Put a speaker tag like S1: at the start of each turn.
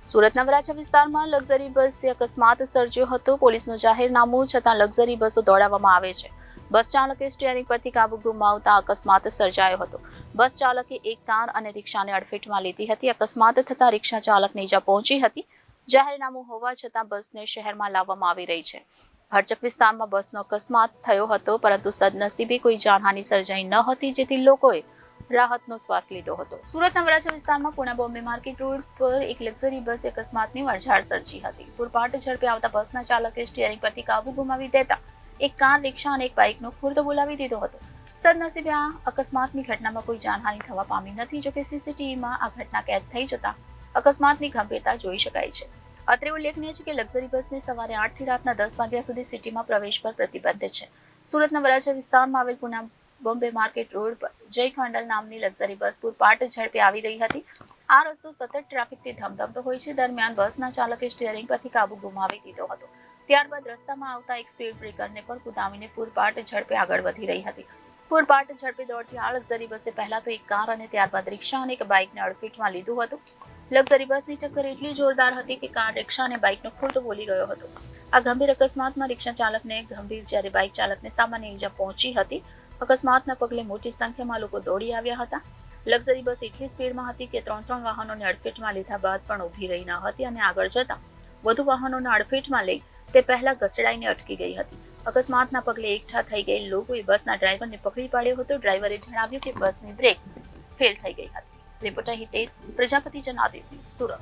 S1: સુરતના વરાછા વિસ્તારમાં લક્ઝરી બસે અકસ્માત સર્જ્યો હતો. પોલીસનું જાહેરનામું છતાં લક્ઝરી બસો દોડાવવામાં આવે છે. બસ ચાલકે સ્ટીયરિંગ પરથી કાબુ ગુમાવતા અકસ્માત સર્જાયો હતો. બસ ચાલકે એક કાર અને રિક્ષાને અડફેટમાં લીધી હતી. અકસ્માત થતા રિક્ષા ચાલકને ઈજા પહોંચી હતી. જાહેરનામું હોવા છતાં બસને શહેરમાં લાવવામાં આવી રહી છે. ભરચક વિસ્તારમાં બસનો અકસ્માત થયો હતો, પરંતુ સદનસીબે કોઈ જાનહાનિ સર્જાઈ ન હતી, જેથી લોકોએ રાહતનો શ્વાસ લીધો હતો. સુરતના વરાછા વિસ્તારમાં પુણા બોમ્બે માર્કેટ રોડ પર એક લક્ઝરી બસ અકસ્માતની વણઝાર સર્જી હતી. પૂરપાટ ઝડપે આવતા બસના ચાલકે સ્ટીયરિંગ પરથી કાબુ ગુમાવી દેતા એક કાર, રિક્ષા અને એક બાઇકનો ખુરદો બોલાવી દીધો હતો. સદનસીબે આ અકસ્માતની ઘટનામાં કોઈ જાનહાનિ થવા પામી નથી. જોકે સીસીટીવીમાં આ ઘટના કેદ થઈ જતા અકસ્માતની ગંભીરતા જોઈ શકાય છે. અત્રે ઉલ્લેખનીય છે કે લક્ઝરી બસને સવારે 8 થી રાતના 10 વાગ્યા સુધી સિટીમાં પ્રવેશ પર પ્રતિબંધ છે. સુરતના વરાછા વિસ્તારમાં આવેલ પુના બોમ્બે માર્કેટ રોડ પર જય ખંડલ નામની લક્ઝરી બસ પૂરપાટ ઝડપે આવી રહી હતી. આ રસ્તો સતત ટ્રાફિકથી ધમધમતો હોય છે. દરમિયાન બસના ચાલકે સ્ટીયરિંગ પરથી કાબુ ગુમાવી દીધો હતો. ત્યારબાદ રસ્તામાં આવતા એક સ્પીડ બ્રેકરને પણ કુદાવીને પૂરપાટ ઝડપે આગળ વધી રહી હતી. પૂરપાટ ઝડપે દોડતી આ લક્ઝરી બસે પહેલા તો એક કાર અને ત્યારબાદ રિક્ષા અને એક બાઇકને અડફેટમાં લીધું હતું. લક્ઝરી બસની ટક્કર એટલી જોરદાર હતી કે કાર, રિક્ષા અને બાઇકનો ખુરદો બોલી ગયો હતો. આ ગંભીર અકસ્માતમાં રિક્ષા ચાલકને ગંભીર જ્યારે બાઇક ચાલકને સામાન્ય ઈજા પહોંચી હતી. અકસ્માતના પગલે મોટી સંખ્યામાં લોકો દોડી આવ્યા હતા. લક્ઝરી બસ એટલી સ્પીડમાં હતી કે ત્રણ વાહનોને અડફેટમાં લીધા બાદ પણ ઊભી રહી ન હતી અને આગળ જતા વધુ વાહનોને અડફેટમાં લઈ તે પહેલા ઘસડાઈને અટકી ગઈ હતી. અકસ્માતના પગલે એકઠા થઈ ગયેલ લોકોએ બસના ડ્રાઈવરને પકડી પાડ્યો હતો. ડ્રાઈવરે જણાવ્યું કે બસની બ્રેક ફેલ થઈ ગઈ હતી. Reporter Hitesh, Prajapati Janadesh news, Surat.